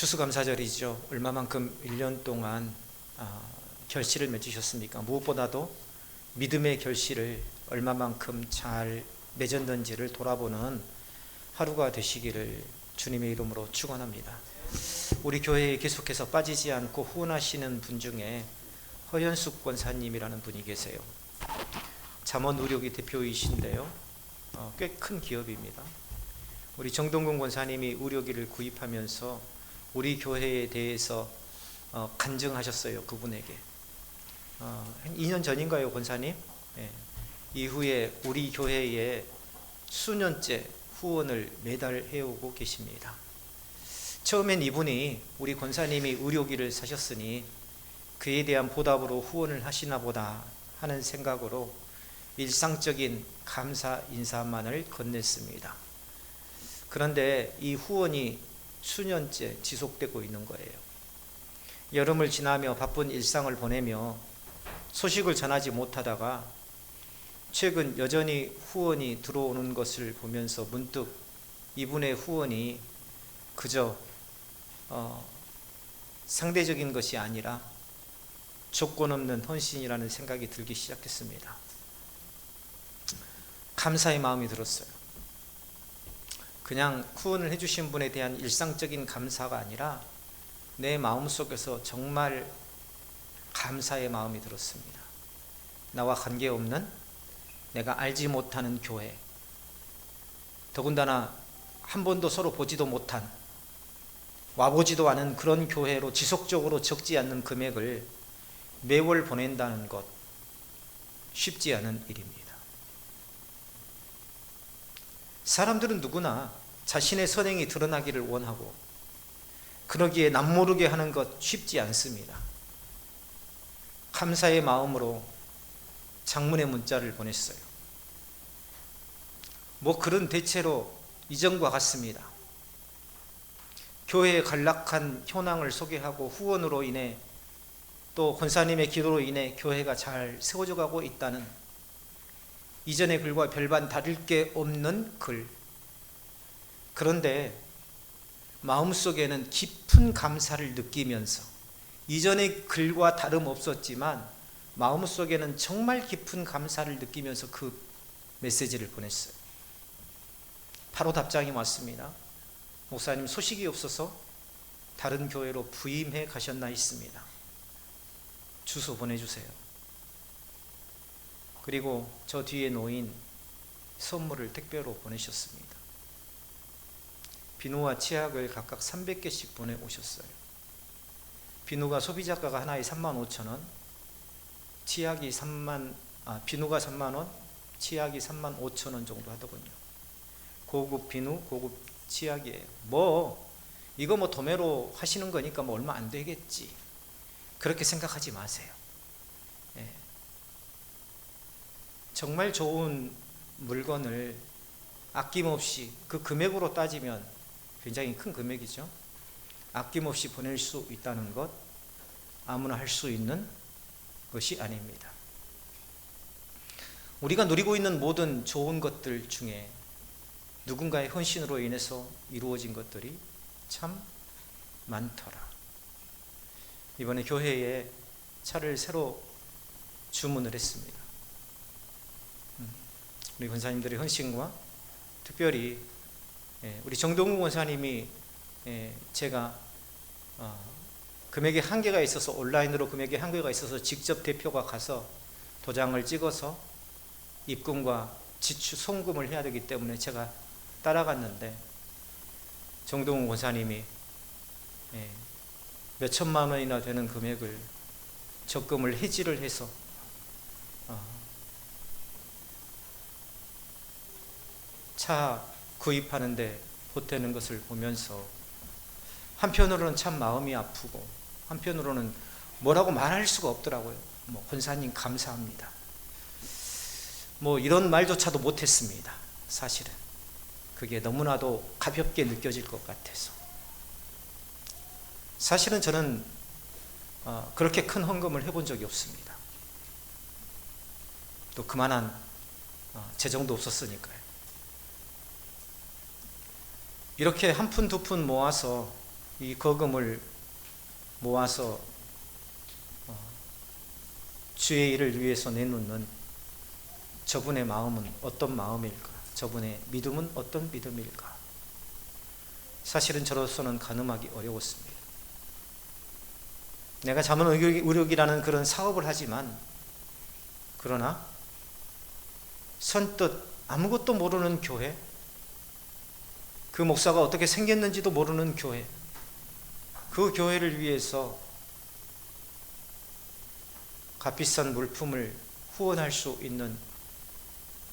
추수감사절이죠. 얼마만큼 1년 동안 결실을 맺으셨습니까? 무엇보다도 믿음의 결실을 얼마만큼 잘 맺었는지를 돌아보는 하루가 되시기를 주님의 이름으로 축원합니다. 우리 교회에 계속해서 빠지지 않고 후원하시는 분 중에 허현숙 권사님이라는 분이 계세요. 잠원의료기 대표이신데요, 꽤 큰 기업입니다. 우리 정동근 권사님이 의료기를 구입하면서 우리 교회에 대해서 간증하셨어요. 그분에게 한 2년 전인가요, 권사님? 네. 이후에 우리 교회에 수년째 후원을 매달 해오고 계십니다. 처음엔 이분이 우리 권사님이 의료기를 사셨으니 그에 대한 보답으로 후원을 하시나 보다 하는 생각으로 일상적인 감사 인사만을 건넸습니다. 그런데 이 후원이 수년째 지속되고 있는 거예요. 여름을 지나며 바쁜 일상을 보내며 소식을 전하지 못하다가 최근 여전히 후원이 들어오는 것을 보면서 문득 이분의 후원이 그저 상대적인 것이 아니라 조건 없는 헌신이라는 생각이 들기 시작했습니다. 감사의 마음이 들었어요. 그냥 후원을 해주신 분에 대한 일상적인 감사가 아니라 내 마음속에서 정말 감사의 마음이 들었습니다. 나와 관계없는, 내가 알지 못하는 교회, 더군다나 한 번도 서로 보지도 못한, 와보지도 않은 그런 교회로 지속적으로 적지 않는 금액을 매월 보낸다는 것, 쉽지 않은 일입니다. 사람들은 누구나 자신의 선행이 드러나기를 원하고 그러기에 남모르게 하는 것 쉽지 않습니다. 감사의 마음으로 장문의 문자를 보냈어요. 글은 대체로 이전과 같습니다. 교회에 간락한 현황을 소개하고 후원으로 인해 또 권사님의 기도로 인해 교회가 잘 세워져 가고 있다는, 이전의 글과 별반 다를 게 없는 글. 그런데 마음속에는 깊은 감사를 느끼면서, 이전의 글과 다름없었지만 마음속에는 정말 깊은 감사를 느끼면서 그 메시지를 보냈어요. 바로 답장이 왔습니다. 목사님, 소식이 없어서 다른 교회로 부임해 가셨나 있습니다. 주소 보내주세요. 그리고 저 뒤에 놓인 선물을 택배로 보내셨습니다. 비누와 치약을 각각 300개씩 보내오셨어요. 비누가 소비자가가 하나에 35,000원, 비누가 30,000원, 치약이 35,000원 정도 하더군요. 고급 비누, 고급 치약이에요. 이거 도매로 하시는 거니까 얼마 안 되겠지, 그렇게 생각하지 마세요. 예. 정말 좋은 물건을 아낌없이, 그 금액으로 따지면 굉장히 큰 금액이죠. 아낌없이 보낼 수 있다는 것, 아무나 할 수 있는 것이 아닙니다. 우리가 누리고 있는 모든 좋은 것들 중에 누군가의 헌신으로 인해서 이루어진 것들이 참 많더라. 이번에 교회에 차를 새로 주문을 했습니다. 우리 권사님들의 헌신과 특별히 우리 정동훈 권사님이, 제가 금액의 한계가 있어서, 온라인으로 금액의 한계가 있어서 직접 대표가 가서 도장을 찍어서 입금과 지출 송금을 해야 되기 때문에 제가 따라갔는데, 정동훈 권사님이 몇 천만 원이나 되는 금액을 적금을 해지를 해서 차 구입하는데 보태는 것을 보면서 한편으로는 참 마음이 아프고, 한편으로는 뭐라고 말할 수가 없더라고요. 권사님 감사합니다, 이런 말조차도 못했습니다. 사실은 그게 너무나도 가볍게 느껴질 것 같아서. 사실은 저는 그렇게 큰 헌금을 해본 적이 없습니다. 또 그만한 재정도 없었으니까요. 이렇게 한 푼 두 푼 모아서 이 거금을 모아서 주의 일을 위해서 내놓는 저분의 마음은 어떤 마음일까? 저분의 믿음은 어떤 믿음일까? 사실은 저로서는 가늠하기 어려웠습니다. 내가 자문의료기라는 그런 사업을 하지만, 그러나 선뜻 아무것도 모르는 교회, 그 목사가 어떻게 생겼는지도 모르는 교회, 그 교회를 위해서 값비싼 물품을 후원할 수 있는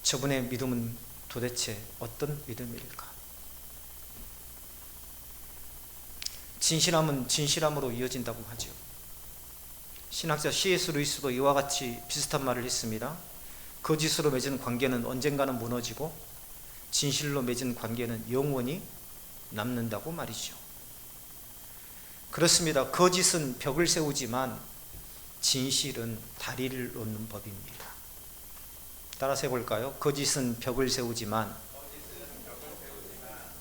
저분의 믿음은 도대체 어떤 믿음일까? 진실함은 진실함으로 이어진다고 하죠. 신학자 C.S. 루이스도 이와 같이 비슷한 말을 했습니다. 거짓으로 맺은 관계는 언젠가는 무너지고 진실로 맺은 관계는 영원히 남는다고 말이죠. 그렇습니다. 거짓은 벽을 세우지만 진실은 다리를 놓는 법입니다. 따라서 해볼까요? 거짓은 벽을 세우지만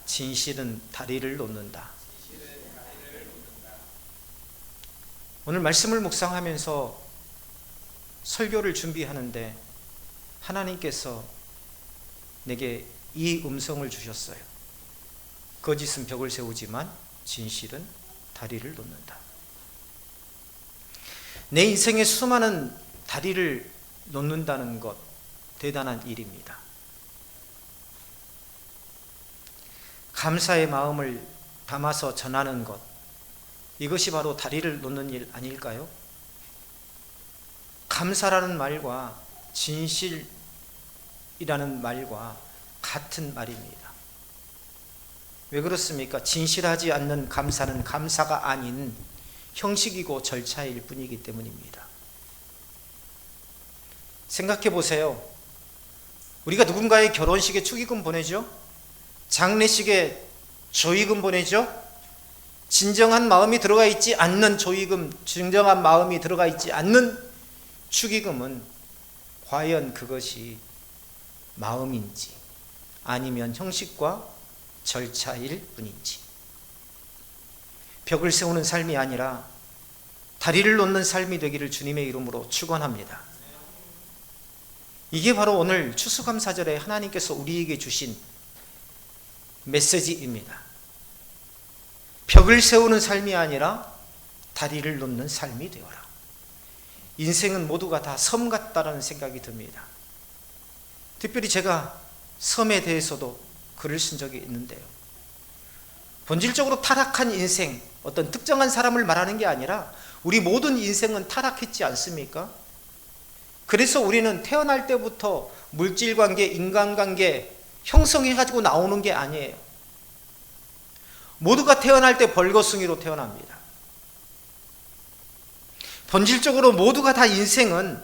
진실은 다리를 놓는다. 오늘 말씀을 묵상하면서 설교를 준비하는데 하나님께서 내게 이 음성을 주셨어요. 거짓은 벽을 세우지만 진실은 다리를 놓는다. 내 인생에 수많은 다리를 놓는다는 것, 대단한 일입니다. 감사의 마음을 담아서 전하는 것, 이것이 바로 다리를 놓는 일 아닐까요? 감사라는 말과 진실이라는 말과 같은 말입니다. 왜 그렇습니까? 진실하지 않는 감사는 감사가 아닌 형식이고 절차일 뿐이기 때문입니다. 생각해 보세요. 우리가 누군가의 결혼식에 축의금 보내죠? 장례식에 조의금 보내죠? 진정한 마음이 들어가 있지 않는 조의금, 진정한 마음이 들어가 있지 않는 축의금은 과연 그것이 마음인지 아니면 형식과 절차일 뿐인지, 벽을 세우는 삶이 아니라 다리를 놓는 삶이 되기를 주님의 이름으로 축원합니다. 이게 바로 오늘 추수감사절에 하나님께서 우리에게 주신 메시지입니다. 벽을 세우는 삶이 아니라 다리를 놓는 삶이 되어라. 인생은 모두가 다 섬 같다라는 생각이 듭니다. 특별히 제가 섬에 대해서도 글을 쓴 적이 있는데요. 본질적으로 타락한 인생, 어떤 특정한 사람을 말하는 게 아니라 우리 모든 인생은 타락했지 않습니까? 그래서 우리는 태어날 때부터 물질관계, 인간관계 형성해가지고 나오는 게 아니에요. 모두가 태어날 때 벌거숭이로 태어납니다. 본질적으로 모두가 다 인생은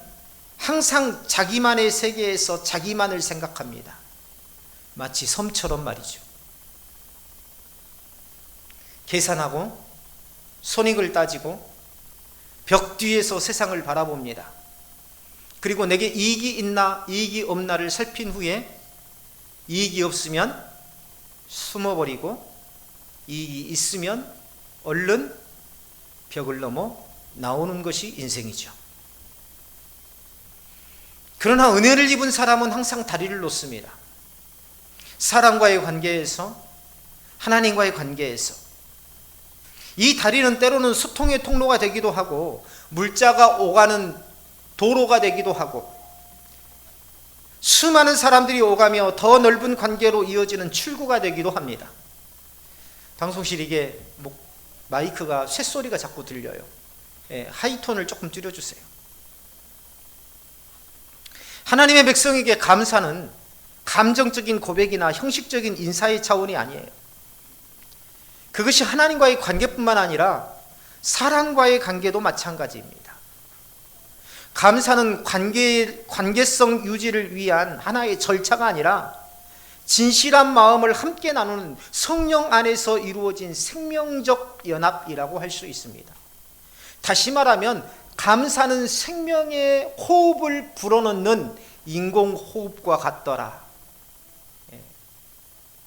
항상 자기만의 세계에서 자기만을 생각합니다. 마치 섬처럼 말이죠. 계산하고 손익을 따지고 벽 뒤에서 세상을 바라봅니다. 그리고 내게 이익이 있나 이익이 없나를 살핀 후에 이익이 없으면 숨어버리고 이익이 있으면 얼른 벽을 넘어 나오는 것이 인생이죠. 그러나 은혜를 입은 사람은 항상 다리를 놓습니다. 사람과의 관계에서, 하나님과의 관계에서. 이 다리는 때로는 소통의 통로가 되기도 하고 물자가 오가는 도로가 되기도 하고 수많은 사람들이 오가며 더 넓은 관계로 이어지는 출구가 되기도 합니다. 방송실 이게 마이크가 쇳소리가 자꾸 들려요. 하이톤을 조금 줄여주세요. 하나님의 백성에게 감사는 감정적인 고백이나 형식적인 인사의 차원이 아니에요. 그것이 하나님과의 관계뿐만 아니라 사람과의 관계도 마찬가지입니다. 감사는 관계성 유지를 위한 하나의 절차가 아니라 진실한 마음을 함께 나누는 성령 안에서 이루어진 생명적 연합이라고 할 수 있습니다. 다시 말하면 감사는 생명의 호흡을 불어넣는 인공호흡과 같더라.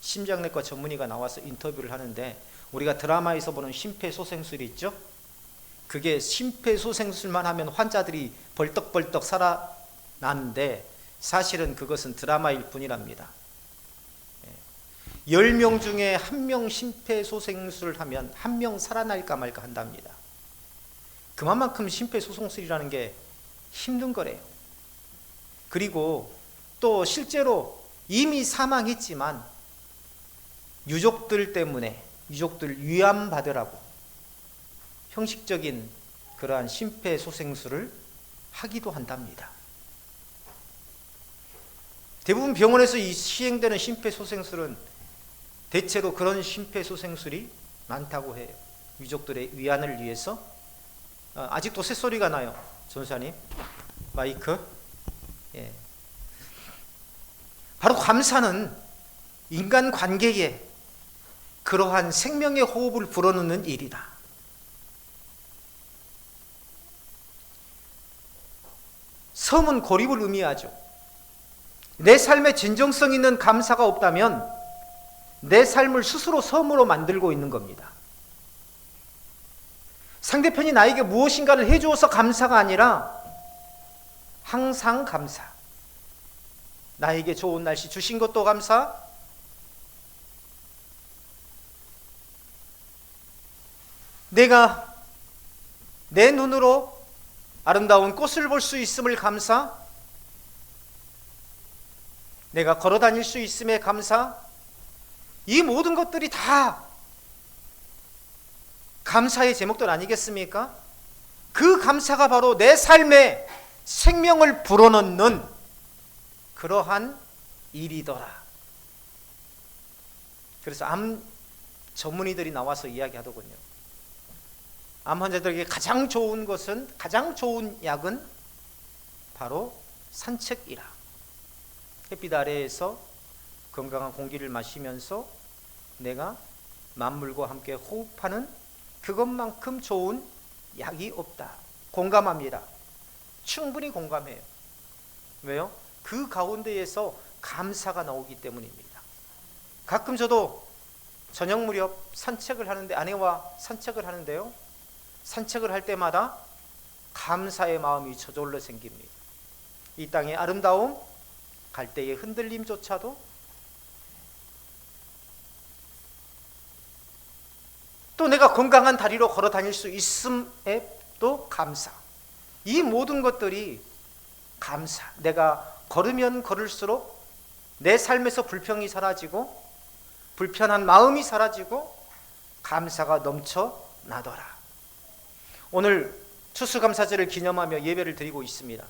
심장내과 전문의가 나와서 인터뷰를 하는데 우리가 드라마에서 보는 심폐소생술이 있죠. 그게 심폐소생술만 하면 환자들이 벌떡벌떡 살아나는데 사실은 그것은 드라마일 뿐이랍니다. 10명 중에 1명 심폐소생술을 하면 1명 살아날까 말까 한답니다. 그만큼 심폐소생술이라는 게 힘든 거래요. 그리고 또 실제로 이미 사망했지만 유족들 때문에 유족들 위안받으라고 형식적인 그러한 심폐소생술을 하기도 한답니다. 대부분 병원에서 시행되는 심폐소생술은 대체로 그런 심폐소생술이 많다고 해요. 유족들의 위안을 위해서. 아직도 새소리가 나요. 전사님 마이크. 예. 바로 감사는 인간관계에 그러한 생명의 호흡을 불어넣는 일이다. 섬은 고립을 의미하죠. 내 삶에 진정성 있는 감사가 없다면 내 삶을 스스로 섬으로 만들고 있는 겁니다. 상대편이 나에게 무엇인가를 해주어서 감사가 아니라 항상 감사. 나에게 좋은 날씨 주신 것도 감사, 내가 내 눈으로 아름다운 꽃을 볼 수 있음을 감사, 내가 걸어 다닐 수 있음에 감사, 이 모든 것들이 다 감사의 제목들 아니겠습니까? 그 감사가 바로 내 삶에 생명을 불어넣는 그러한 일이더라. 그래서 암 전문의들이 나와서 이야기하더군요. 암 환자들에게 가장 좋은 것은, 가장 좋은 약은 바로 산책이라. 햇빛 아래에서 건강한 공기를 마시면서 내가 만물과 함께 호흡하는 그것만큼 좋은 약이 없다. 공감합니다. 충분히 공감해요. 왜요? 그 가운데에서 감사가 나오기 때문입니다. 가끔 저도 저녁 무렵 산책을 하는데, 아내와 산책을 하는데요, 산책을 할 때마다 감사의 마음이 저절로 생깁니다. 이 땅의 아름다움, 갈대의 흔들림조차도 또 내가 건강한 다리로 걸어 다닐 수 있음에 또 감사. 이 모든 것들이 감사. 내가 걸으면 걸을수록 내 삶에서 불평이 사라지고 불편한 마음이 사라지고 감사가 넘쳐나더라. 오늘 추수감사절을 기념하며 예배를 드리고 있습니다.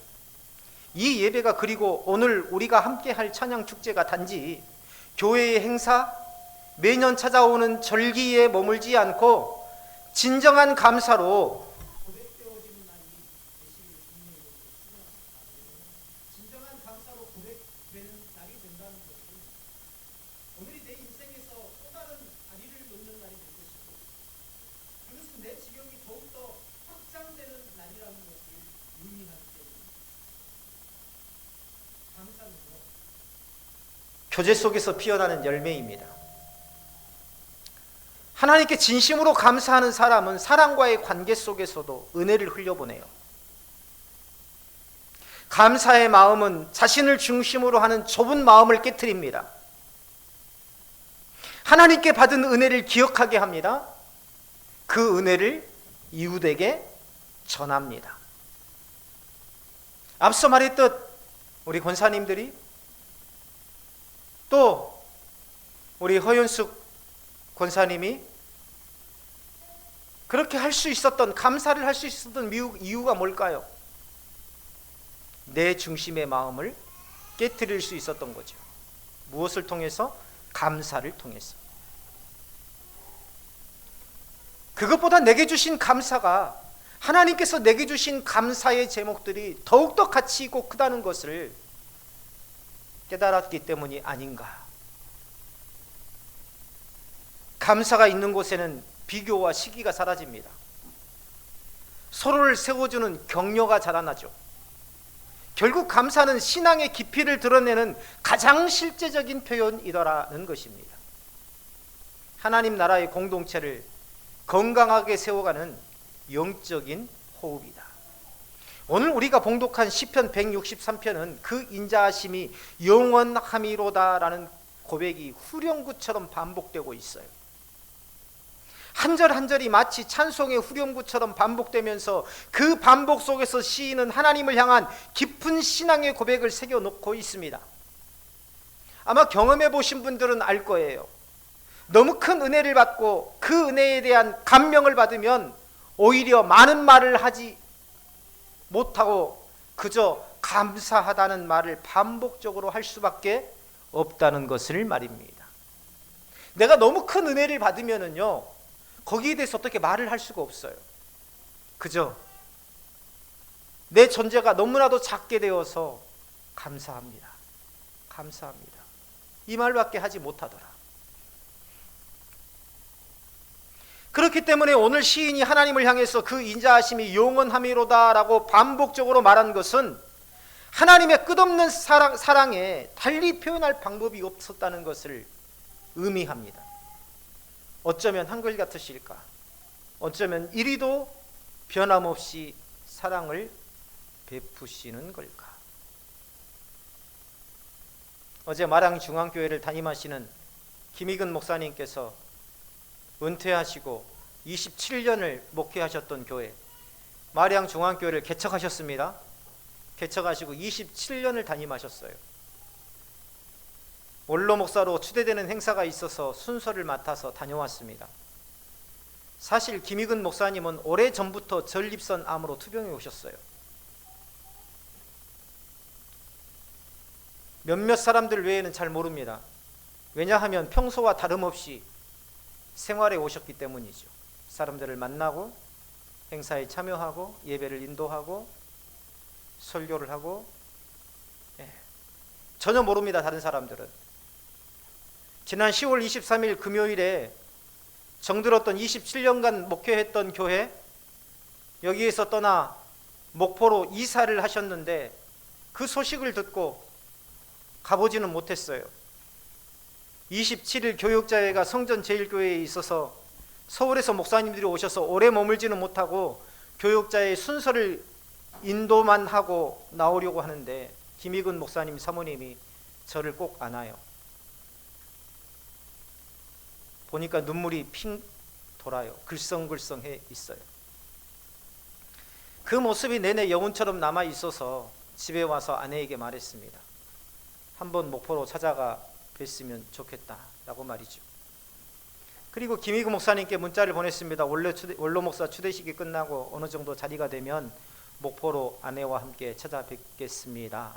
이 예배가, 그리고 오늘 우리가 함께 할 찬양축제가 단지 교회의 행사, 매년 찾아오는 절기에 머물지 않고 진정한 감사로 고백되어지는 날이 되시기를 주님의 이름으로 축원합니다. 진정한 감사로 고백되는 날이 된다는 것은 오늘이 내 인생에서 또 다른 다리를 놓는 날이 될 것이고, 그것은 내 지경이 더욱더 확장되는 날이라는 것을 의미하기 때문입니다. 감사는요, 표제 속에서 피어나는 열매입니다. 하나님께 진심으로 감사하는 사람은 사람과의 관계 속에서도 은혜를 흘려보내요. 감사의 마음은 자신을 중심으로 하는 좁은 마음을 깨트립니다. 하나님께 받은 은혜를 기억하게 합니다. 그 은혜를 이웃에게 전합니다. 앞서 말했듯 우리 권사님들이, 또 우리 허윤숙 권사님이 그렇게 할 수 있었던, 감사를 할 수 있었던 이유가 뭘까요? 내 중심의 마음을 깨트릴 수 있었던 거죠. 무엇을 통해서? 감사를 통해서. 그것보다 내게 주신 감사가, 하나님께서 내게 주신 감사의 제목들이 더욱더 가치 있고 크다는 것을 깨달았기 때문이 아닌가. 감사가 있는 곳에는 비교와 시기가 사라집니다. 서로를 세워주는 격려가 자라나죠. 결국 감사는 신앙의 깊이를 드러내는 가장 실제적인 표현이더라는 것입니다. 하나님 나라의 공동체를 건강하게 세워가는 영적인 호흡이다. 오늘 우리가 봉독한 시편 163편은 그 인자하심이 영원함이로다라는 고백이 후렴구처럼 반복되고 있어요. 한 절 한 절이 마치 찬송의 후렴구처럼 반복되면서 그 반복 속에서 시인은 하나님을 향한 깊은 신앙의 고백을 새겨놓고 있습니다. 아마 경험해 보신 분들은 알 거예요. 너무 큰 은혜를 받고 그 은혜에 대한 감명을 받으면 오히려 많은 말을 하지 못하고 그저 감사하다는 말을 반복적으로 할 수밖에 없다는 것을 말입니다. 내가 너무 큰 은혜를 받으면은요, 거기에 대해서 어떻게 말을 할 수가 없어요. 그저 내 존재가 너무나도 작게 되어서 감사합니다. 감사합니다. 이 말밖에 하지 못하더라. 그렇기 때문에 오늘 시인이 하나님을 향해서 그 인자하심이 영원함이로다라고 반복적으로 말한 것은 하나님의 끝없는 사랑에 달리 표현할 방법이 없었다는 것을 의미합니다. 어쩌면 한글 같으실까? 어쩌면 이리도 변함없이 사랑을 베푸시는 걸까? 어제 마량중앙교회를 담임하시는 김희근 목사님께서 은퇴하시고 27년을 목회하셨던 교회 마량중앙교회를 개척하셨습니다. 개척하시고 27년을 담임하셨어요. 원로 목사로 추대되는 행사가 있어서 순서를 맡아서 다녀왔습니다. 사실 김희근 목사님은 오래전부터 전립선 암으로 투병해 오셨어요. 몇몇 사람들 외에는 잘 모릅니다. 왜냐하면 평소와 다름없이 생활에 오셨기 때문이죠. 사람들을 만나고 행사에 참여하고 예배를 인도하고 설교를 하고, 전혀 모릅니다. 다른 사람들은. 지난 10월 23일 금요일에 정들었던 27년간 목회했던 교회, 여기에서 떠나 목포로 이사를 하셨는데 그 소식을 듣고 가보지는 못했어요. 27일 교육자회가 성전제일교회에 있어서 서울에서 목사님들이 오셔서 오래 머물지는 못하고 교육자의 순서를 인도만 하고 나오려고 하는데 김희근 목사님 사모님이 저를 꼭 안아요. 보니까 눈물이 핑 돌아요. 글썽글썽해 있어요. 그 모습이 내내 여운처럼 남아 있어서 집에 와서 아내에게 말했습니다. 한번 목포로 찾아가 뵀으면 좋겠다라고 말이죠. 그리고 김희근 목사님께 문자를 보냈습니다. 원로 목사 추대식이 끝나고 어느 정도 자리가 되면 목포로 아내와 함께 찾아뵙겠습니다.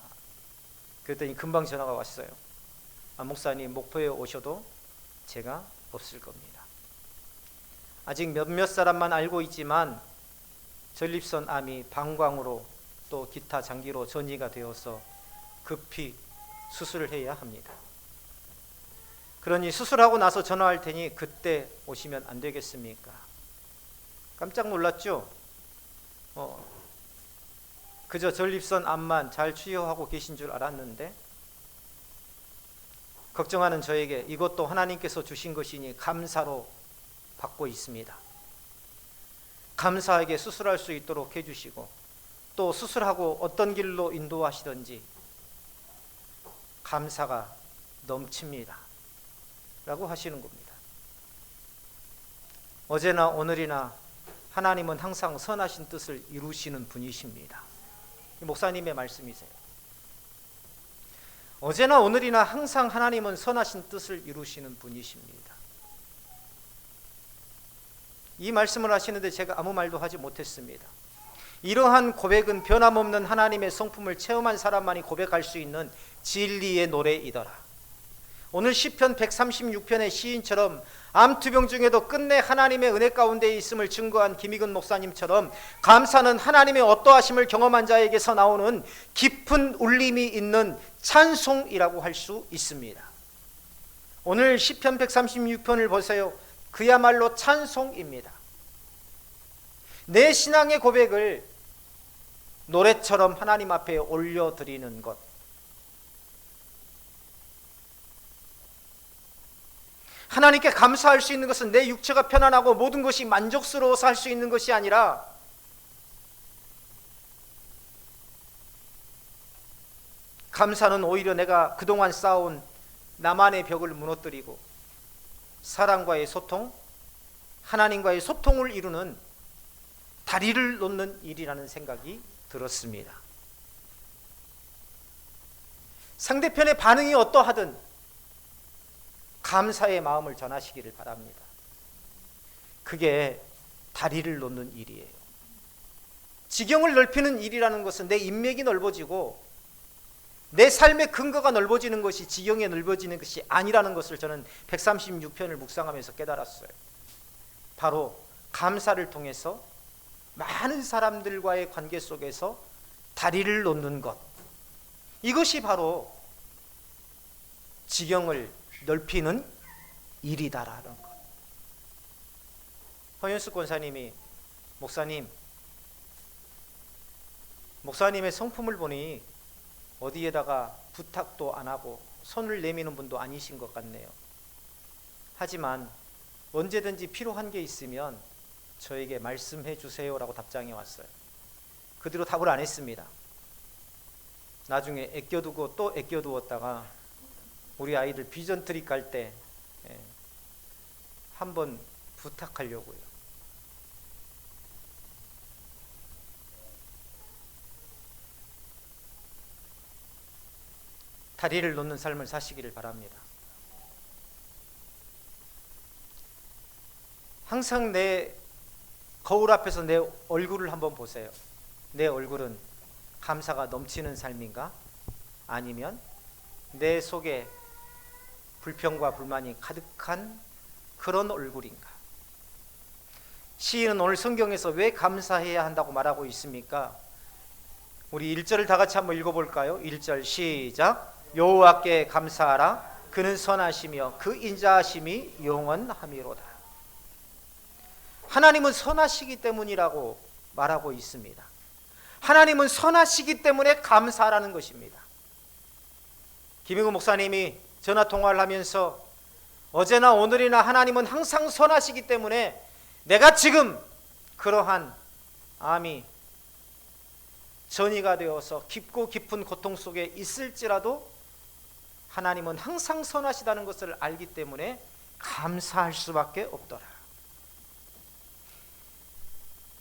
그랬더니 금방 전화가 왔어요. 목사님 목포에 오셔도 제가 없을 겁니다. 아직 몇몇 사람만 알고 있지만 전립선 암이 방광으로 또 기타 장기로 전이가 되어서 급히 수술을 해야 합니다. 그러니 수술하고 나서 전화할 테니 그때 오시면 안 되겠습니까? 깜짝 놀랐죠? 그저 전립선 암만 잘 치료하고 계신 줄 알았는데 걱정하는 저에게 이것도 하나님께서 주신 것이니 감사로 받고 있습니다. 감사하게 수술할 수 있도록 해주시고 또 수술하고 어떤 길로 인도하시든지 감사가 넘칩니다 라고 하시는 겁니다. 어제나 오늘이나 하나님은 항상 선하신 뜻을 이루시는 분이십니다. 목사님의 말씀이세요. 어제나 오늘이나 항상 하나님은 선하신 뜻을 이루시는 분이십니다. 이 말씀을 하시는데 제가 아무 말도 하지 못했습니다. 이러한 고백은 변함없는 하나님의 성품을 체험한 사람만이 고백할 수 있는 진리의 노래이더라. 오늘 시편 136편의 시인처럼 암투병 중에도 끝내 하나님의 은혜 가운데 있음을 증거한 김희근 목사님처럼 감사는 하나님의 어떠하심을 경험한 자에게서 나오는 깊은 울림이 있는 찬송이라고 할 수 있습니다. 오늘 시편 136편을 보세요. 그야말로 찬송입니다. 내 신앙의 고백을 노래처럼 하나님 앞에 올려드리는 것, 하나님께 감사할 수 있는 것은 내 육체가 편안하고 모든 것이 만족스러워서 할 수 있는 것이 아니라 감사는 오히려 내가 그동안 쌓아온 나만의 벽을 무너뜨리고 사랑과의 소통, 하나님과의 소통을 이루는 다리를 놓는 일이라는 생각이 들었습니다. 상대편의 반응이 어떠하든 감사의 마음을 전하시기를 바랍니다. 그게 다리를 놓는 일이에요. 지경을 넓히는 일이라는 것은 내 인맥이 넓어지고 내 삶의 근거가 넓어지는 것이 지경이 넓어지는 것이 아니라는 것을 저는 136편을 묵상하면서 깨달았어요. 바로 감사를 통해서 많은 사람들과의 관계 속에서 다리를 놓는 것, 이것이 바로 지경을 넓히는 일이다라는 것. 허윤숙 권사님이 목사님의 성품을 보니 어디에다가 부탁도 안 하고 손을 내미는 분도 아니신 것 같네요. 하지만 언제든지 필요한 게 있으면 저에게 말씀해 주세요라고 답장이 왔어요. 그 뒤로 답을 안 했습니다. 나중에 아껴두고 또 아껴두었다가 우리 아이들 비전 트립 갈 때 한번 부탁하려고요. 다리를 놓는 삶을 사시기를 바랍니다. 항상 내 거울 앞에서 내 얼굴을 한번 보세요. 내 얼굴은 감사가 넘치는 삶인가? 아니면 내 속에 불평과 불만이 가득한 그런 얼굴인가? 시인은 오늘 성경에서 왜 감사해야 한다고 말하고 있습니까? 우리 1절을 다 같이 한번 읽어볼까요? 1절 시작. 여호와께 감사하라. 그는 선하시며 그 인자하심이 영원함이로다. 하나님은 선하시기 때문이라고 말하고 있습니다. 하나님은 선하시기 때문에 감사하라는 것입니다. 김영우 목사님이 전화 통화를 하면서 어제나 오늘이나 하나님은 항상 선하시기 때문에 내가 지금 그러한 암이 전이가 되어서 깊고 깊은 고통 속에 있을지라도 하나님은 항상 선하시다는 것을 알기 때문에 감사할 수밖에 없더라.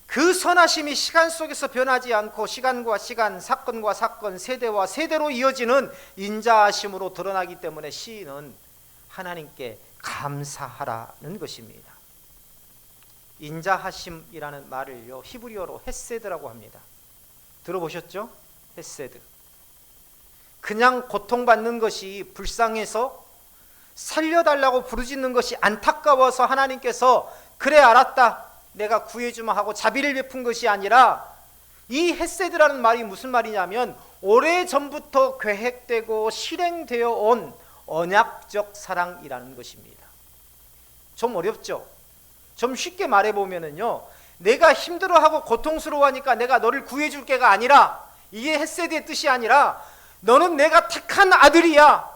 그 선하심이 시간 속에서 변하지 않고 시간과 시간, 사건과 사건, 세대와 세대로 이어지는 인자하심으로 드러나기 때문에 시인은 하나님께 감사하라는 것입니다. 인자하심이라는 말을요, 히브리어로 헤세드라고 합니다. 들어보셨죠? 헤세드. 그냥 고통받는 것이 불쌍해서 살려달라고 부르짖는 것이 안타까워서 하나님께서 그래 알았다 내가 구해주마 하고 자비를 베푼 것이 아니라, 이 헤세드라는 말이 무슨 말이냐면 오래전부터 계획되고 실행되어 온 언약적 사랑이라는 것입니다. 좀 어렵죠? 좀 쉽게 말해보면요, 내가 힘들어하고 고통스러워하니까 내가 너를 구해줄게가 아니라, 이게 헤세드의 뜻이 아니라 너는 내가 택한 아들이야,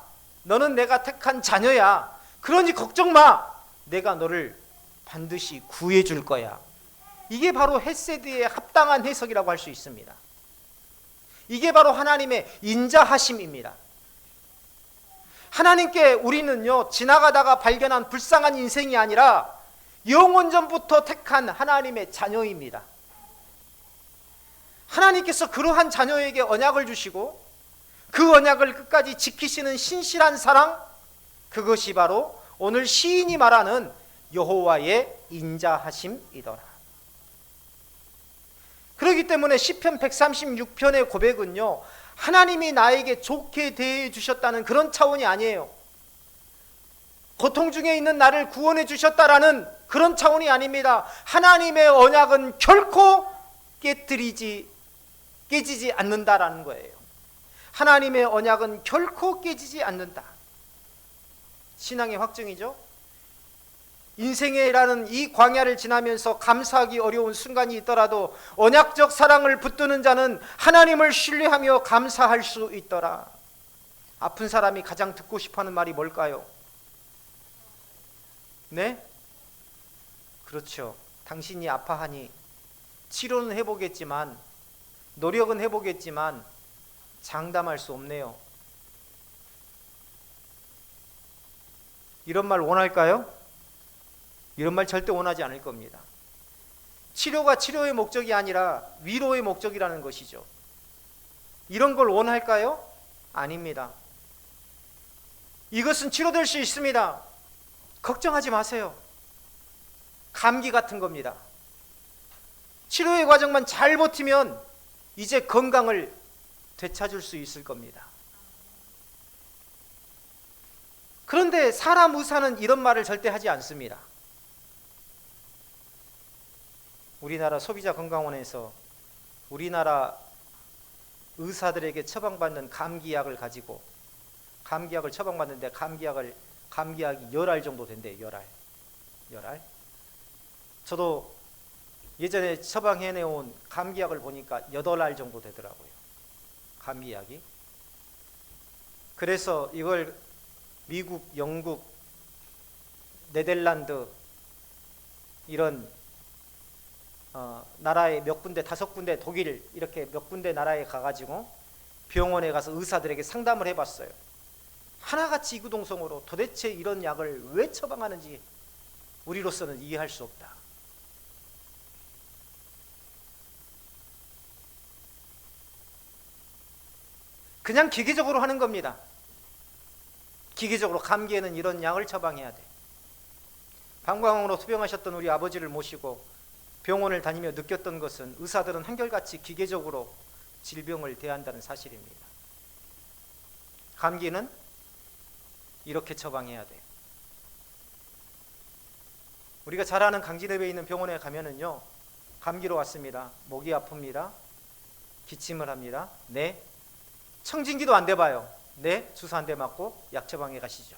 너는 내가 택한 자녀야, 그러니 걱정 마, 내가 너를 반드시 구해줄 거야. 이게 바로 헤세드의 합당한 해석이라고 할 수 있습니다. 이게 바로 하나님의 인자하심입니다. 하나님께 우리는요, 지나가다가 발견한 불쌍한 인생이 아니라 영원전부터 택한 하나님의 자녀입니다. 하나님께서 그러한 자녀에게 언약을 주시고 그 언약을 끝까지 지키시는 신실한 사랑, 그것이 바로 오늘 시인이 말하는 여호와의 인자하심이더라. 그렇기 때문에 시편 136편의 고백은요, 하나님이 나에게 좋게 대해 주셨다는 그런 차원이 아니에요. 고통 중에 있는 나를 구원해 주셨다라는 그런 차원이 아닙니다. 하나님의 언약은 결코 깨지지 않는다라는 거예요. 하나님의 언약은 결코 깨지지 않는다. 신앙의 확증이죠. 인생이라는 이 광야를 지나면서 감사하기 어려운 순간이 있더라도 언약적 사랑을 붙드는 자는 하나님을 신뢰하며 감사할 수 있더라. 아픈 사람이 가장 듣고 싶어하는 말이 뭘까요? 네? 그렇죠. 당신이 아파하니 치료는 해보겠지만, 노력은 해보겠지만 장담할 수 없네요. 이런 말 원할까요? 이런 말 절대 원하지 않을 겁니다. 치료가 치료의 목적이 아니라 위로의 목적이라는 것이죠. 이런 걸 원할까요? 아닙니다. 이것은 치료될 수 있습니다. 걱정하지 마세요. 감기 같은 겁니다. 치료의 과정만 잘 버티면 이제 건강을 되찾을 수 있을 겁니다. 그런데 사람 의사는 이런 말을 절대 하지 않습니다. 우리나라 소비자건강원에서 우리나라 의사들에게 처방받는 감기약을 가지고 감기약을 처방받는데 감기약이 열알 정도 된대요. 열알. 저도 예전에 처방해내온 감기약을 보니까 8알 정도 되더라고요. 감기약이. 그래서 이걸 미국, 영국, 네덜란드 이런 나라에 몇 군데, 5군데, 독일 이렇게 몇 군데 나라에 가가지고 병원에 가서 의사들에게 상담을 해봤어요. 하나같이 이구동성으로 도대체 이런 약을 왜 처방하는지 우리로서는 이해할 수 없다. 그냥 기계적으로 하는 겁니다. 기계적으로 감기에는 이런 약을 처방해야 돼. 방광으로 투병하셨던 우리 아버지를 모시고 병원을 다니며 느꼈던 것은 의사들은 한결같이 기계적으로 질병을 대한다는 사실입니다. 감기는 이렇게 처방해야 돼. 우리가 잘 아는 강진읍에 있는 병원에 가면은요, 감기로 왔습니다. 목이 아픕니다. 기침을 합니다. 네. 청진기도 안 대봐요. 네. 주사 한 대 맞고 약 처방해 가시죠.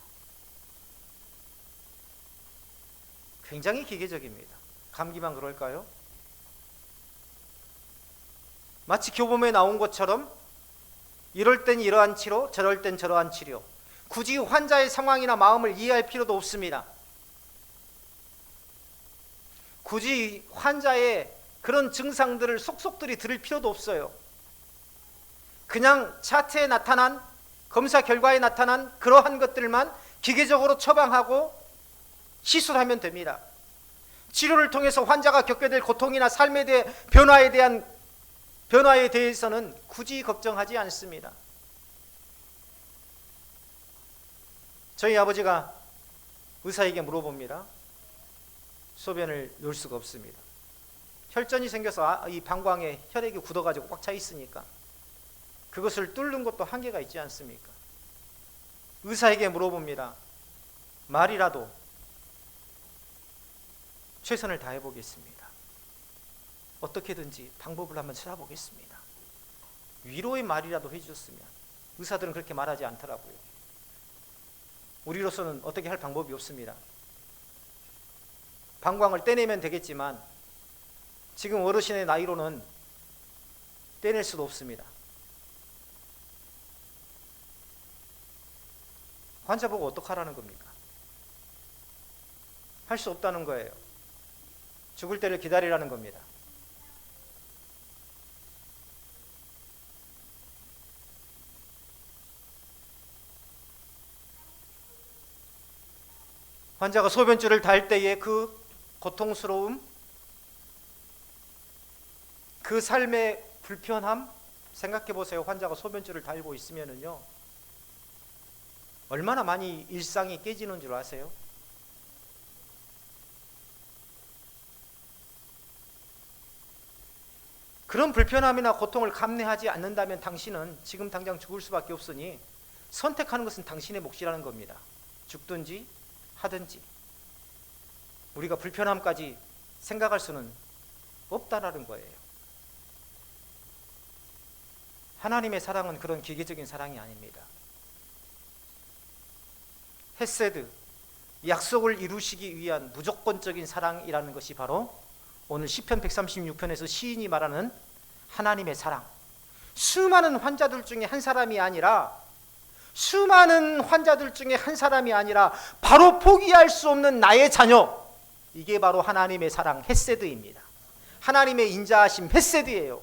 굉장히 기계적입니다. 감기만 그럴까요? 마치 교범에 나온 것처럼 이럴 땐 이러한 치료, 저럴 땐 저러한 치료. 굳이 환자의 상황이나 마음을 이해할 필요도 없습니다. 굳이 환자의 그런 증상들을 속속들이 들을 필요도 없어요. 그냥 차트에 나타난, 검사 결과에 나타난 그러한 것들만 기계적으로 처방하고 시술하면 됩니다. 치료를 통해서 환자가 겪게 될 고통이나 삶에 대해 변화에 대해서는 굳이 걱정하지 않습니다. 저희 아버지가 의사에게 물어봅니다. 소변을 놓을 수가 없습니다. 혈전이 생겨서 이 방광에 혈액이 굳어가지고 꽉 차 있으니까 그것을 뚫는 것도 한계가 있지 않습니까? 의사에게 물어봅니다. 말이라도 최선을 다해 보겠습니다. 어떻게든지 방법을 한번 찾아보겠습니다. 위로의 말이라도 해주셨으면. 의사들은 그렇게 말하지 않더라고요. 우리로서는 어떻게 할 방법이 없습니다. 방광을 떼내면 되겠지만 지금 어르신의 나이로는 떼낼 수도 없습니다. 환자 보고 어떡하라는 겁니까? 할 수 없다는 거예요. 죽을 때를 기다리라는 겁니다. 환자가 소변줄을 달 때의 그 고통스러움, 그 삶의 불편함 생각해 보세요. 환자가 소변줄을 달고 있으면은요, 얼마나 많이 일상이 깨지는 줄 아세요? 그런 불편함이나 고통을 감내하지 않는다면 당신은 지금 당장 죽을 수밖에 없으니 선택하는 것은 당신의 몫이라는 겁니다. 죽든지 하든지. 우리가 불편함까지 생각할 수는 없다라는 거예요. 하나님의 사랑은 그런 기계적인 사랑이 아닙니다. 헤세드, 약속을 이루시기 위한 무조건적인 사랑이라는 것이 바로 오늘 시편 136편에서 시인이 말하는 하나님의 사랑. 수많은 환자들 중에 한 사람이 아니라 수많은 환자들 중에 한 사람이 아니라 바로 포기할 수 없는 나의 자녀, 이게 바로 하나님의 사랑 헤세드입니다. 하나님의 인자하심 헤세드예요.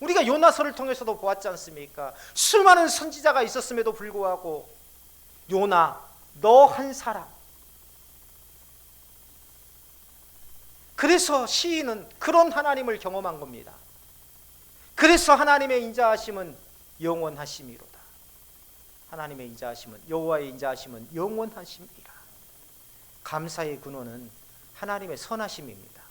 우리가 요나서를 통해서도 보았지 않습니까? 수많은 선지자가 있었음에도 불구하고 요나 너 한 사람. 그래서 시인은 그런 하나님을 경험한 겁니다. 그래서 하나님의 인자하심은 영원하심이로다. 하나님의 인자하심은, 여호와의 인자하심은 영원하심이라. 감사의 근원은 하나님의 선하심입니다.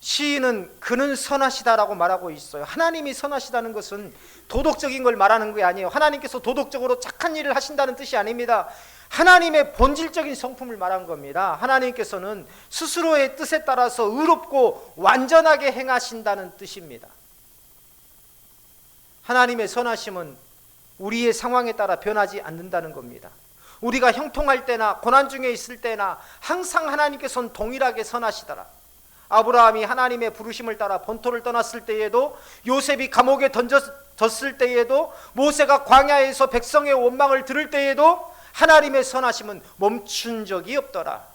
시인은 그는 선하시다라고 말하고 있어요. 하나님이 선하시다는 것은 도덕적인 걸 말하는 게 아니에요. 하나님께서 도덕적으로 착한 일을 하신다는 뜻이 아닙니다. 하나님의 본질적인 성품을 말한 겁니다. 하나님께서는 스스로의 뜻에 따라서 의롭고 완전하게 행하신다는 뜻입니다. 하나님의 선하심은 우리의 상황에 따라 변하지 않는다는 겁니다. 우리가 형통할 때나 고난 중에 있을 때나 항상 하나님께서는 동일하게 선하시더라. 아브라함이 하나님의 부르심을 따라 본토를 떠났을 때에도, 요셉이 감옥에 던져졌을 때에도, 모세가 광야에서 백성의 원망을 들을 때에도 하나님의 선하심은 멈춘 적이 없더라.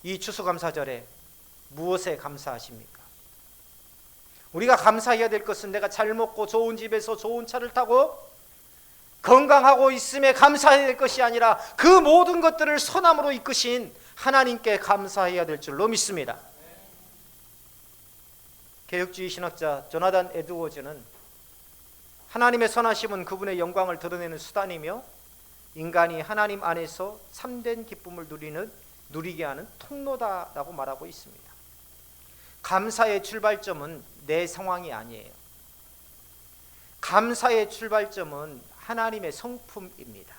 이 추수감사절에 무엇에 감사하십니까? 우리가 감사해야 될 것은 내가 잘 먹고 좋은 집에서 좋은 차를 타고 건강하고 있음에 감사해야 될 것이 아니라 그 모든 것들을 선함으로 이끄신 하나님께 감사해야 될 줄로 믿습니다. 개혁주의 신학자 조나단 에드워즈는 하나님의 선하심은 그분의 영광을 드러내는 수단이며 인간이 하나님 안에서 참된 기쁨을 누리게 하는 통로다라고 말하고 있습니다. 감사의 출발점은 내 상황이 아니에요. 감사의 출발점은 하나님의 성품입니다.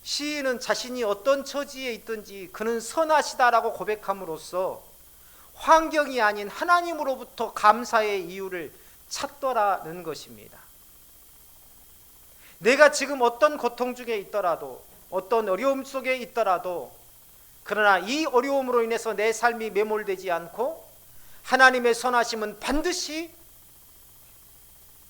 시인은 자신이 어떤 처지에 있든지 그는 선하시다라고 고백함으로써 환경이 아닌 하나님으로부터 감사의 이유를 찾더라는 것입니다. 내가 지금 어떤 고통 중에 있더라도, 어떤 어려움 속에 있더라도, 그러나 이 어려움으로 인해서 내 삶이 매몰되지 않고 하나님의 선하심은 반드시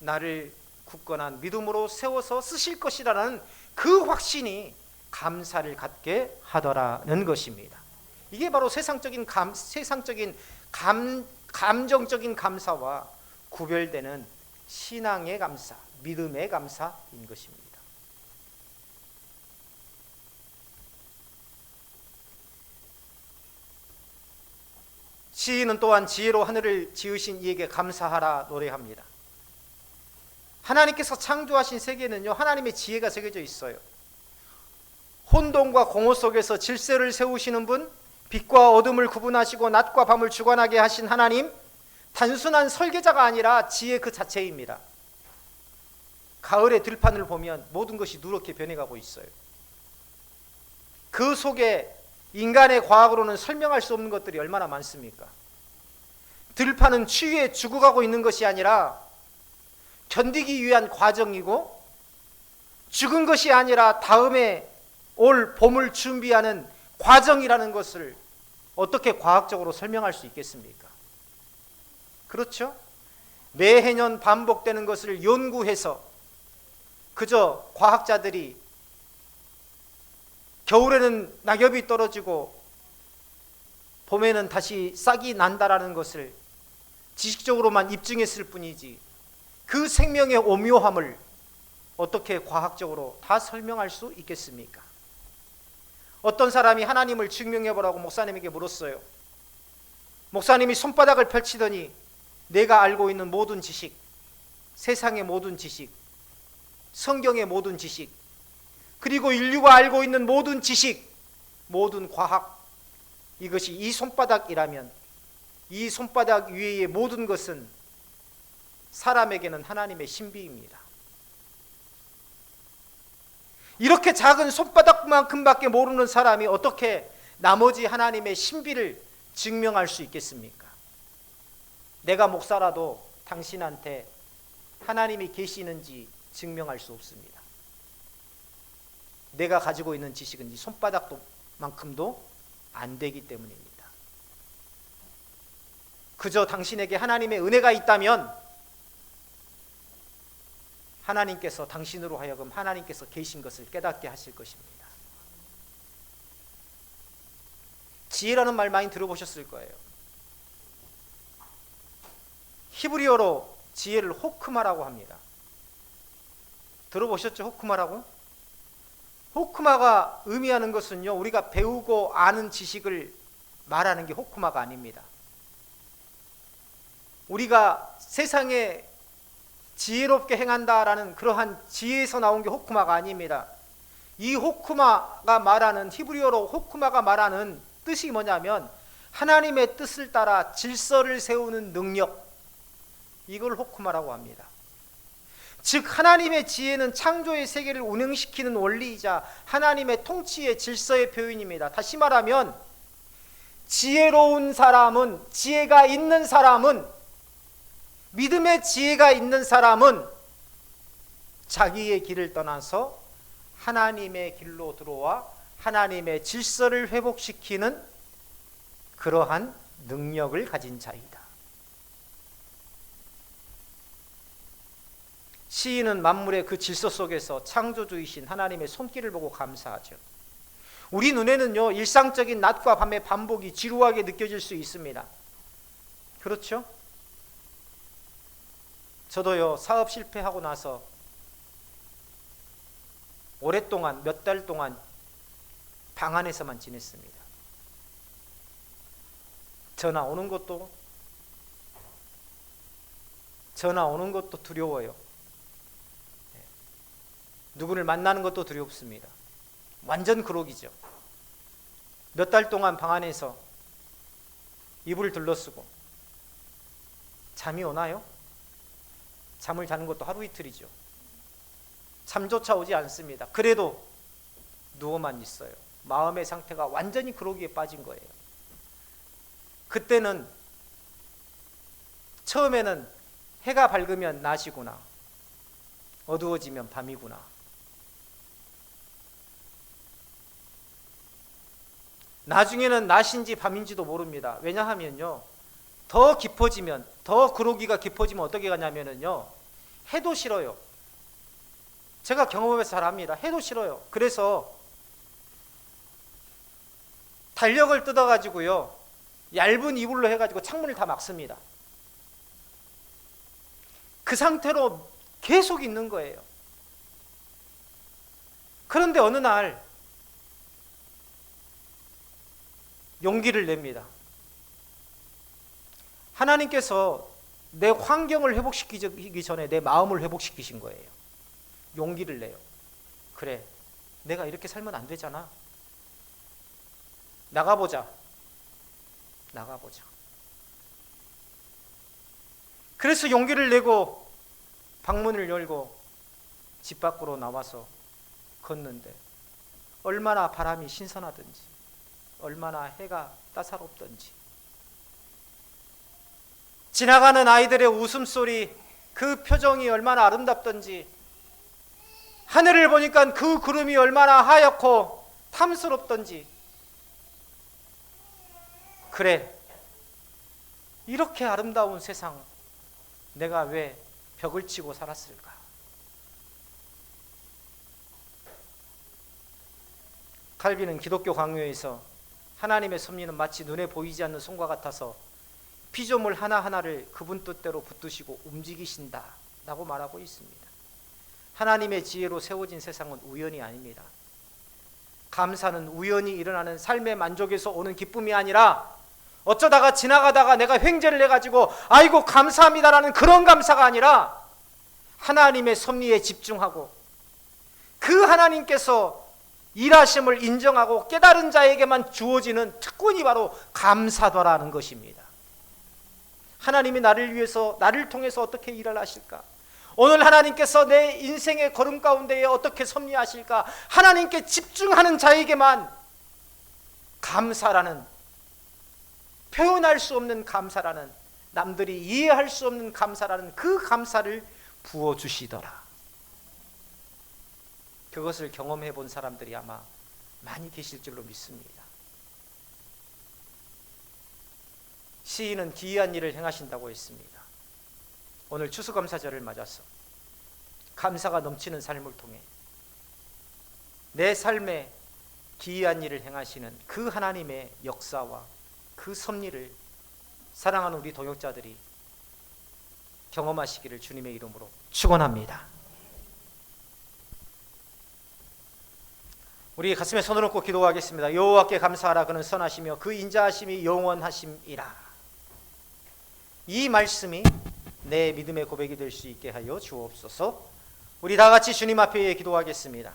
나를 굳건한 믿음으로 세워서 쓰실 것이라는 그 확신이 감사를 갖게 하더라는 것입니다. 이게 바로 세상적인 감정적인 감사와 구별되는 신앙의 감사, 믿음의 감사인 것입니다. 시인은 또한 지혜로 하늘을 지으신 이에게 감사하라 노래합니다. 하나님께서 창조하신 세계는요, 하나님의 지혜가 새겨져 있어요. 혼돈과 공허 속에서 질서를 세우시는 분, 빛과 어둠을 구분하시고 낮과 밤을 주관하게 하신 하나님, 단순한 설계자가 아니라 지혜 그 자체입니다. 가을의 들판을 보면 모든 것이 누렇게 변해가고 있어요. 그 속에 인간의 과학으로는 설명할 수 없는 것들이 얼마나 많습니까? 들판은 추위에 죽어가고 있는 것이 아니라 견디기 위한 과정이고, 죽은 것이 아니라 다음에 올 봄을 준비하는 과정이라는 것을 어떻게 과학적으로 설명할 수 있겠습니까? 그렇죠? 매해년 반복되는 것을 연구해서 그저 과학자들이 겨울에는 낙엽이 떨어지고 봄에는 다시 싹이 난다라는 것을 지식적으로만 입증했을 뿐이지, 그 생명의 오묘함을 어떻게 과학적으로 다 설명할 수 있겠습니까? 어떤 사람이 하나님을 증명해보라고 목사님에게 물었어요. 목사님이 손바닥을 펼치더니 내가 알고 있는 모든 지식, 세상의 모든 지식, 성경의 모든 지식, 그리고 인류가 알고 있는 모든 지식, 모든 과학, 이것이 이 손바닥이라면 이 손바닥 위의 모든 것은 사람에게는 하나님의 신비입니다. 이렇게 작은 손바닥만큼밖에 모르는 사람이 어떻게 나머지 하나님의 신비를 증명할 수 있겠습니까? 내가 목사라도 당신한테 하나님이 계시는지 증명할 수 없습니다. 내가 가지고 있는 지식은 이 손바닥만큼도 안 되기 때문입니다. 그저 당신에게 하나님의 은혜가 있다면 하나님께서 당신으로 하여금 하나님께서 계신 것을 깨닫게 하실 것입니다. 지혜라는 말 많이 들어보셨을 거예요. 히브리어로 지혜를 호크마라고 합니다. 들어보셨죠? 호크마라고? 호크마가 의미하는 것은요, 우리가 배우고 아는 지식을 말하는 게 호크마가 아닙니다. 우리가 세상에 지혜롭게 행한다라는 그러한 지혜에서 나온 게 호크마가 아닙니다. 이 호크마가 말하는, 히브리어로 호크마가 말하는 뜻이 뭐냐면 하나님의 뜻을 따라 질서를 세우는 능력, 이걸 호크마라고 합니다. 즉 하나님의 지혜는 창조의 세계를 운행시키는 원리이자 하나님의 통치의 질서의 표현입니다. 다시 말하면 지혜로운 사람은, 지혜가 있는 사람은, 믿음의 지혜가 있는 사람은 자기의 길을 떠나서 하나님의 길로 들어와 하나님의 질서를 회복시키는 그러한 능력을 가진 자이다. 시인은 만물의 그 질서 속에서 창조주이신 하나님의 손길을 보고 감사하죠. 우리 눈에는요, 일상적인 낮과 밤의 반복이 지루하게 느껴질 수 있습니다. 그렇죠? 저도요, 사업 실패하고 나서 오랫동안, 몇 달 동안 방 안에서만 지냈습니다. 전화 오는 것도 두려워요. 누구를 만나는 것도 두렵습니다. 완전 그러기죠. 몇 달 동안 방 안에서 이불을 둘러쓰고 잠이 오나요? 잠을 자는 것도 하루 이틀이죠. 잠조차 오지 않습니다. 그래도 누워만 있어요. 마음의 상태가 완전히 그러기에 빠진 거예요. 그때는 처음에는 해가 밝으면 낮이구나, 어두워지면 밤이구나. 나중에는 낮인지 밤인지도 모릅니다. 왜냐하면요, 더 깊어지면, 더 그러기가 깊어지면 어떻게 가냐면요, 해도 싫어요. 제가 경험해서 잘 압니다. 해도 싫어요. 그래서 달력을 뜯어가지고요, 얇은 이불로 해가지고 창문을 다 막습니다. 그 상태로 계속 있는 거예요. 그런데 어느 날 용기를 냅니다. 하나님께서 내 환경을 회복시키기 전에 내 마음을 회복시키신 거예요. 용기를 내요. 그래, 내가 이렇게 살면 안 되잖아. 나가보자. 그래서 용기를 내고 방문을 열고 집 밖으로 나와서 걷는데 얼마나 바람이 신선하든지, 얼마나 해가 따사롭던지, 지나가는 아이들의 웃음소리, 그 표정이 얼마나 아름답던지, 하늘을 보니까 그 구름이 얼마나 하얗고 탐스럽던지, 그래, 이렇게 아름다운 세상 내가 왜 벽을 치고 살았을까? 칼빈은 기독교 강요에서 하나님의 섭리는 마치 눈에 보이지 않는 손과 같아서 피조물 하나하나를 그분 뜻대로 붙드시고 움직이신다 라고 말하고 있습니다. 하나님의 지혜로 세워진 세상은 우연이 아닙니다. 감사는 우연히 일어나는 삶의 만족에서 오는 기쁨이 아니라 어쩌다가 지나가다가 내가 횡재를 해가지고 아이고 감사합니다라는 그런 감사가 아니라 하나님의 섭리에 집중하고 그 하나님께서 일하심을 인정하고 깨달은 자에게만 주어지는 특권이 바로 감사도라는 것입니다. 하나님이 나를 위해서, 나를 통해서 어떻게 일을 하실까? 오늘 하나님께서 내 인생의 걸음 가운데에 어떻게 섭리하실까? 하나님께 집중하는 자에게만 감사라는, 표현할 수 없는 감사라는, 남들이 이해할 수 없는 감사라는 그 감사를 부어주시더라. 그것을 경험해 본 사람들이 아마 많이 계실 줄로 믿습니다. 시인은 기이한 일을 행하신다고 했습니다. 오늘 추수감사절을 맞아서 감사가 넘치는 삶을 통해 내 삶에 기이한 일을 행하시는 그 하나님의 역사와 그 섭리를 사랑하는 우리 동역자들이 경험하시기를 주님의 이름으로 축원합니다. 우리 가슴에 손을 얹고 기도하겠습니다. 여호와께 감사하라. 그는 선하시며 그 인자하심이 영원하심이라. 이 말씀이 내 믿음의 고백이 될 수 있게 하여 주옵소서. 우리 다 같이 주님 앞에 기도하겠습니다.